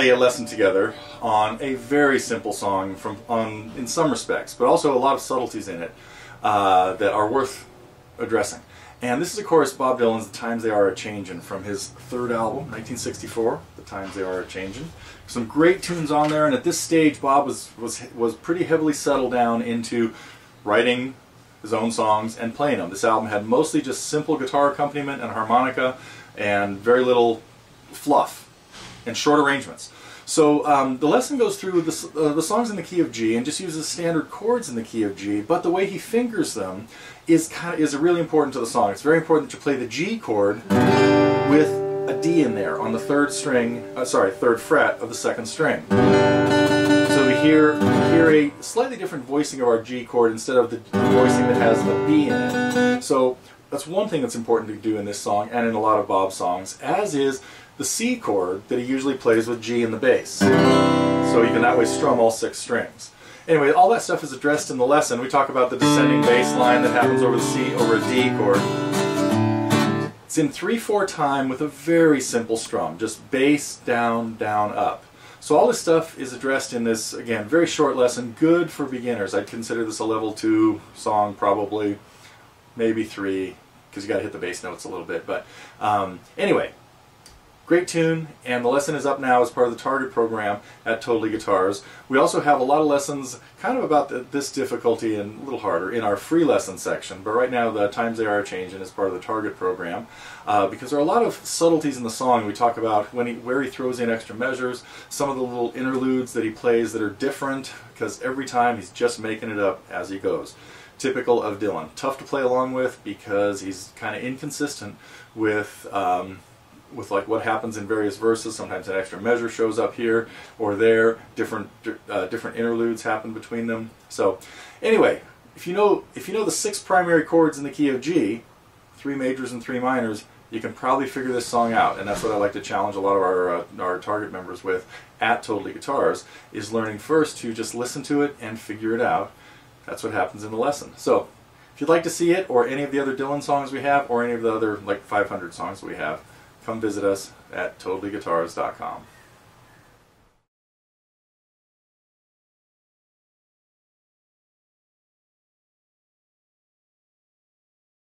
a lesson together on a very simple song in some respects, but also a lot of subtleties in it that are worth addressing. And this is, of course, Bob Dylan's The Times They Are A-Changin' from his third album, 1964, The Times They Are A-Changin'. Some great tunes on there, and at this stage Bob was pretty heavily settled down into writing his own songs and playing them. This album had mostly just simple guitar accompaniment and harmonica and very little fluff and short arrangements. So the lesson goes through the songs in the key of G and just uses standard chords in the key of G, but the way he fingers them is really important to the song. It's very important that you play the G chord with a D in there on the third fret of the second string. So we hear a slightly different voicing of our G chord instead of the voicing that has a B in it. So that's one thing that's important to do in this song and in a lot of Bob's songs, as is the C chord that he usually plays with G in the bass. So you can that way strum all 6 strings. Anyway, all that stuff is addressed in the lesson. We talk about the descending bass line that happens over the C over a D chord. It's in 3/4 time with a very simple strum, just bass, down, down, up. So all this stuff is addressed in this, again, very short lesson, good for beginners. I'd consider this a level 2 song, probably, maybe 3, because you got to hit the bass notes a little bit. But anyway, great tune, and the lesson is up now as part of the Target program at Totally Guitars. We also have a lot of lessons kind of about this difficulty and a little harder in our free lesson section, but right now the Times They Are A-Changin' is part of the Target program because there are a lot of subtleties in the song. We talk about where he throws in extra measures, some of the little interludes that he plays that are different, because every time he's just making it up as he goes. Typical of Dylan. Tough to play along with because he's kind of inconsistent with like what happens in various verses. Sometimes an extra measure shows up here or there. Different interludes happen between them. So anyway, if you know the 6 primary chords in the key of G, 3 majors and 3 minors, you can probably figure this song out. And that's what I like to challenge a lot of our Target members with at Totally Guitars, is learning first to just listen to it and figure it out. That's what happens in the lesson. So if you'd like to see it, or any of the other Dylan songs we have, or any of the other like 500 songs we have, come visit us at TotallyGuitars.com.